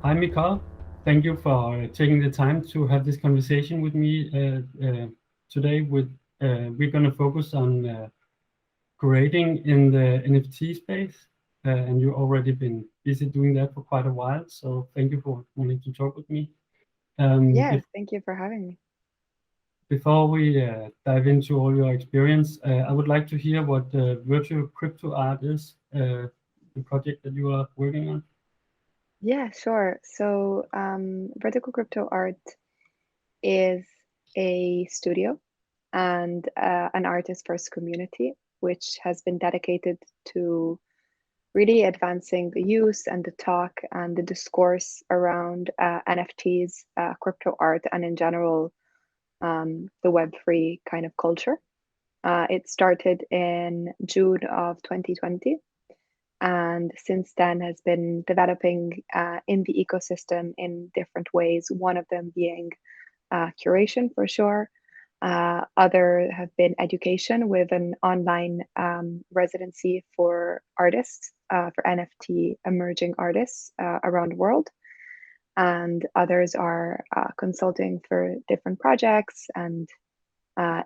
Hi, Micol. Thank you for taking the time to have this conversation with me today. We're going to focus on creating in the NFT space, and you've already been busy doing that for quite a while. So thank you for wanting to talk with me. Yes, thank you for having me. Before we dive into all your experience, I would like to hear what virtual crypto art is, the project that you are working on. Yeah, sure. So, Vertical Crypto Art is a studio and an artist first community, which has been dedicated to really advancing the use and the talk and the discourse around NFTs, crypto art, and in general, the Web3 kind of culture. It started in June of 2020 and since then has been developing in the ecosystem in different ways, one of them being curation for sure. Other have been education with an online residency for artists, for NFT emerging artists around the world. And others are consulting for different projects and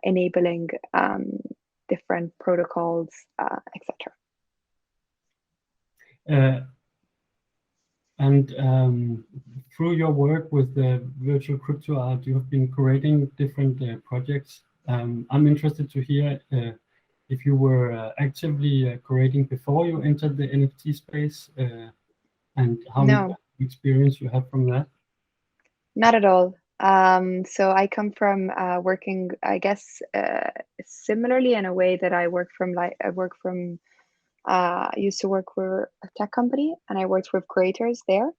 enabling different protocols, etc. Uh, And through your work with the virtual crypto art, you have been creating different projects. I'm interested to hear if you were actively creating before you entered the NFT space and how much No, experience you have from that. not at all. So I come from working, I guess, similarly in a way that I work from I work from I used to work for a tech company and I worked with creators there.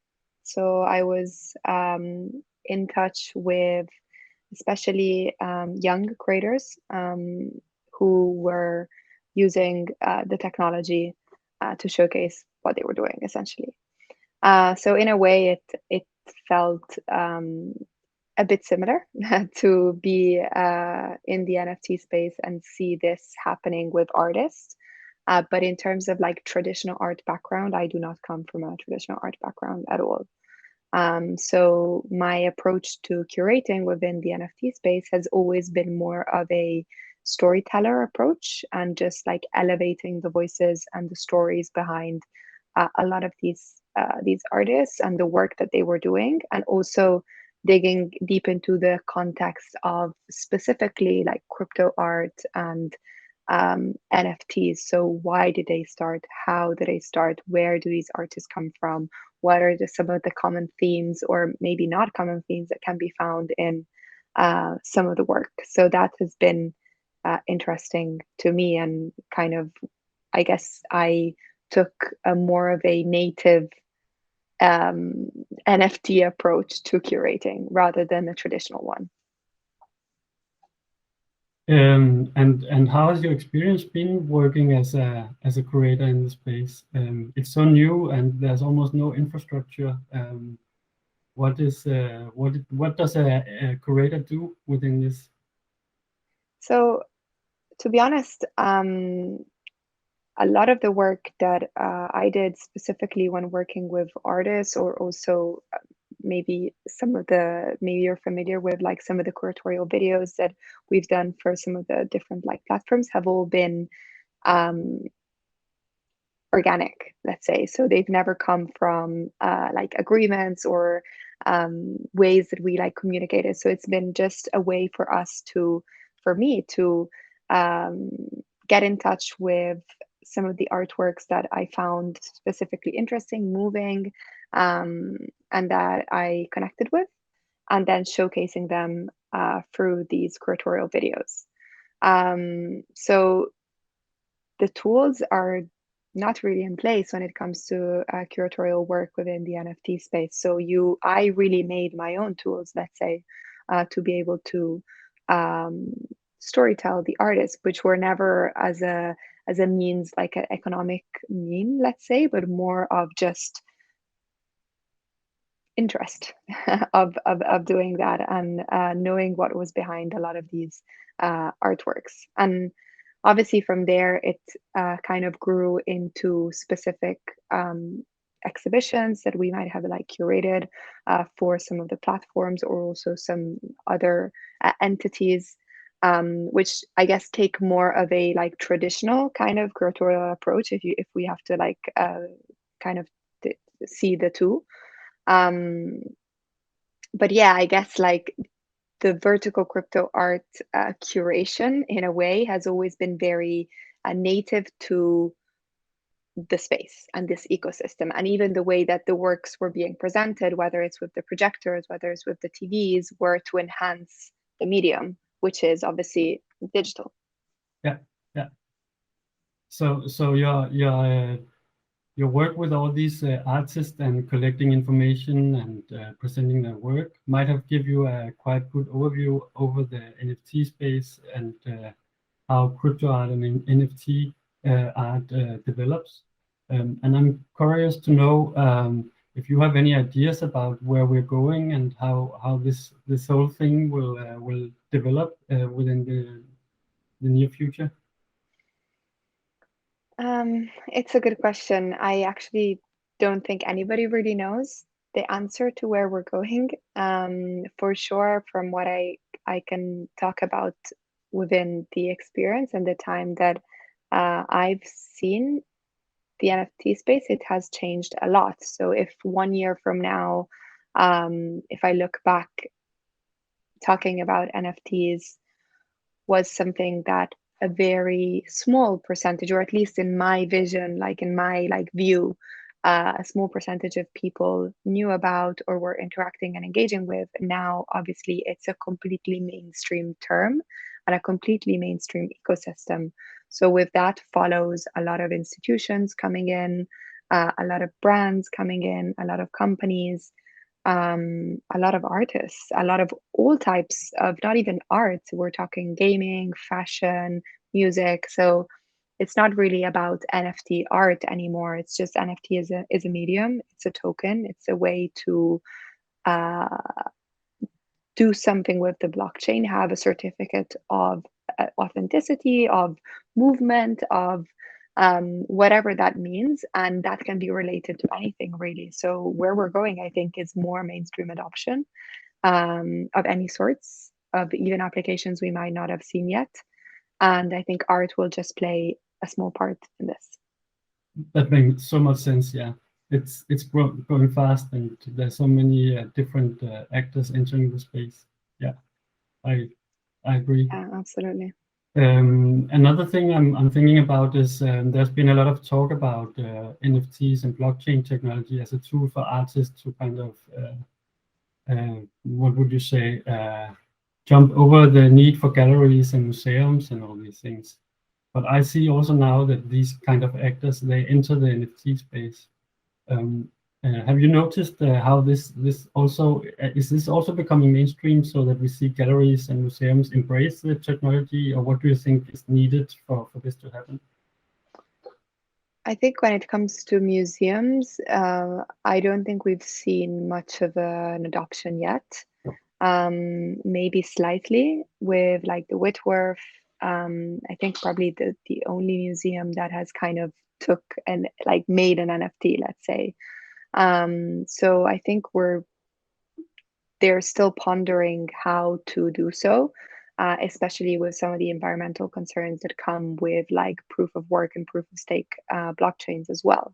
So I was in touch with especially young creators who were using the technology to showcase what they were doing essentially. So in a way, it felt a bit similar to be in the NFT space and see this happening with artists. But in terms of like traditional art background, I do not come from a traditional art background at all. So my approach to curating within the NFT space has always been more of a storyteller approach and just like elevating the voices and the stories behind a lot of these artists and the work that they were doing, and also digging deep into the context of specifically like crypto art and NFTs. So why did they start? How did they start? Where do these artists come from? What are some of the common themes, or maybe not common themes, that can be found in some of the work? So that has been interesting to me, and kind of, I guess, I took a more of a native um, NFT approach to curating rather than a traditional one. And how has your experience been working as a creator in the space? It's so new and there's almost no infrastructure. What does a curator do within this? So to be honest, a lot of the work that I did specifically when working with artists, or also maybe some of the, maybe you're familiar with like some of the curatorial videos that we've done for some of the different like platforms, have all been um, organic, let's say. So they've never come from like agreements or ways that we like communicated. So it's been just a way for us to, for me to um, get in touch with some of the artworks that I found specifically interesting, moving, um, and that I connected with, and then showcasing them through these curatorial videos. So the tools are not really in place when it comes to curatorial work within the NFT space. So I really made my own tools, let's say, to be able to um, storytell the artists, which were never as a means, like an economic mean, let's say, but more of just interest of doing that, and knowing what was behind a lot of these artworks. And obviously from there, it kind of grew into specific exhibitions that we might have like curated for some of the platforms, or also some other entities, which I guess take more of a like traditional kind of curatorial approach if we have to like kind of see the two. But yeah, I guess like the vertical crypto art curation in a way has always been very native to the space and this ecosystem, and even the way that the works were being presented, whether it's with the projectors, whether it's with the TVs, were to enhance the medium, which is obviously digital. Yeah, yeah. So your work with all these artists and collecting information and presenting their work might have give you a quite good overview over the NFT space and how crypto art and NFT art develops. And I'm curious to know if you have any ideas about where we're going and how this whole thing will develop within the near future. It's a good question. I actually don't think anybody really knows the answer to where we're going. For sure, from what I can talk about within the experience and the time that I've seen the NFT space, it has changed a lot. So if 1 year from now, if I look back, talking about NFTs was something that a very small percentage, or at least in my vision, like in my like view, a small percentage of people knew about or were interacting and engaging with. Now, obviously, it's a completely mainstream term and a completely mainstream ecosystem. So with that follows a lot of institutions coming in, a lot of brands coming in, a lot of companies, a lot of artists, a lot of all types of not even art. We're talking gaming, fashion, music. So it's not really about NFT art anymore. It's just NFT is a medium. It's a token. It's a way to uh, do something with the blockchain, have a certificate of authenticity, of movement, of whatever that means. And that can be related to anything really. So where we're going, I think, is more mainstream adoption of any sorts, of even applications we might not have seen yet. And I think art will just play a small part in this. That makes so much sense. Yeah, it's growing fast, and there's so many different actors entering the space. Yeah, I I agree. Yeah, absolutely. Another thing I'm thinking about is there's been a lot of talk about NFTs and blockchain technology as a tool for artists to kind of what would you say, jump over the need for galleries and museums and all these things. But I see also now that these kind of actors, they enter the NFT space. Um, have you noticed how this also is this also becoming mainstream, so that we see galleries and museums embrace the technology, or what do you think is needed for this to happen? I think when it comes to museums, I don't think we've seen much of an adoption yet. Maybe slightly with like the Whitworth. I think probably the only museum that has kind of took and like made an NFT, let's say. So I think they're still pondering how to do so, especially with some of the environmental concerns that come with like proof of work and proof of stake blockchains as well.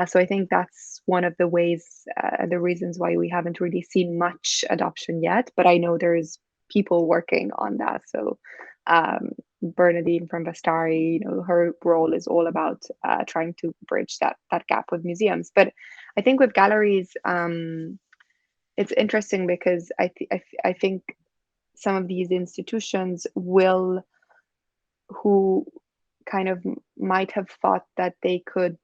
So I think that's one of the ways, the reasons why we haven't really seen much adoption yet. But I know there's people working on that. So Bernadine from Vastari, her role is all about trying to bridge that gap with museums. But I think with galleries, it's interesting because I think some of these institutions who kind of might have thought that they could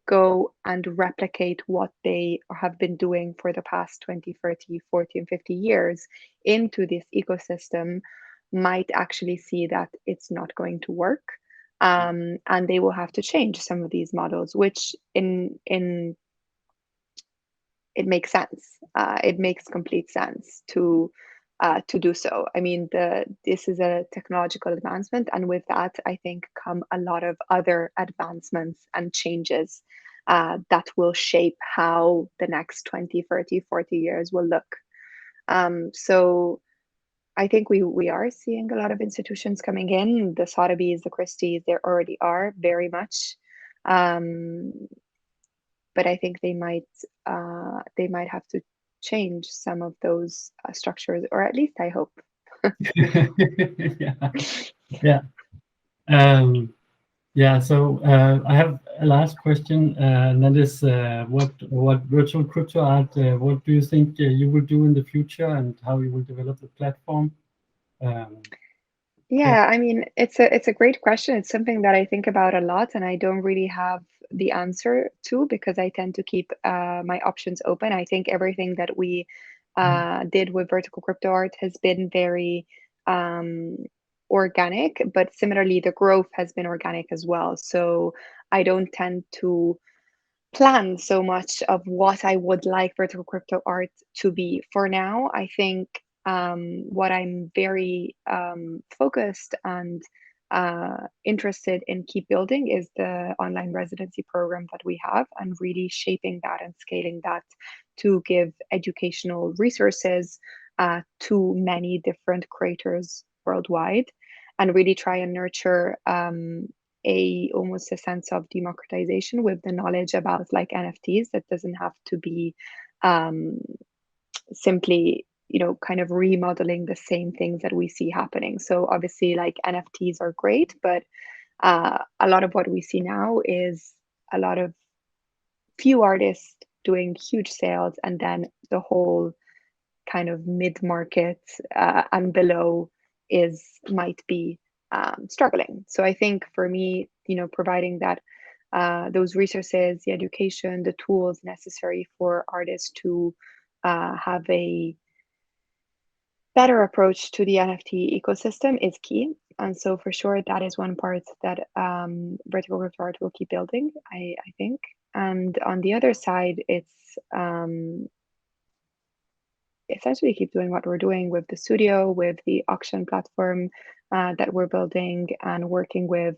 go and replicate what they have been doing for the past 20, 30, 40, and 50 years into this ecosystem might actually see that it's not going to work. And they will have to change some of these models, which in it makes sense. It makes complete sense to do so. I mean, this is a technological advancement, and with that, I think come a lot of other advancements and changes that will shape how the next 20, 30, 40 years will look. So I think we are seeing a lot of institutions coming in, the Sotheby's, the Christie's, there already are very much. But I think they might have to change some of those structures, or at least I hope. Yeah. Yeah. So I have a last question, and that is, what virtual crypto art? What do you think you will do in the future, and how you will develop the platform? Yeah, I mean, it's a great question. It's something that I think about a lot, and I don't really have the answer to, because I tend to keep my options open. I think everything that we did with Vertical Crypto Art has been very um, organic, but similarly, the growth has been organic as well. So I don't tend to plan so much of what I would like Vertical Crypto Art to be. For now, I think what I'm very focused and interested in keep building is the online residency program that we have, and really shaping that and scaling that to give educational resources to many different creators worldwide, and really try and nurture almost a sense of democratization with the knowledge about like NFTs, that doesn't have to be um, simply, kind of remodeling the same things that we see happening. So obviously, like, NFTs are great, but a lot of what we see now is a lot of few artists doing huge sales, and then the whole kind of mid-market and below might be struggling. So I think for me, providing that those resources, the education, the tools necessary for artists to have a better approach to the NFT ecosystem is key. And so for sure, that is one part that Vertical Crypto Art will keep building, I think. And on the other side, it's essentially keep doing what we're doing with the studio, with the auction platform that we're building, and working with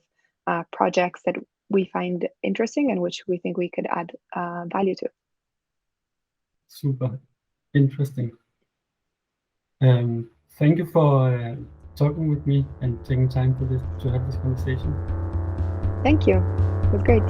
projects that we find interesting and which we think we could add value to. Super interesting. Thank you for talking with me and taking time for this to have this conversation. Thank you. It was great.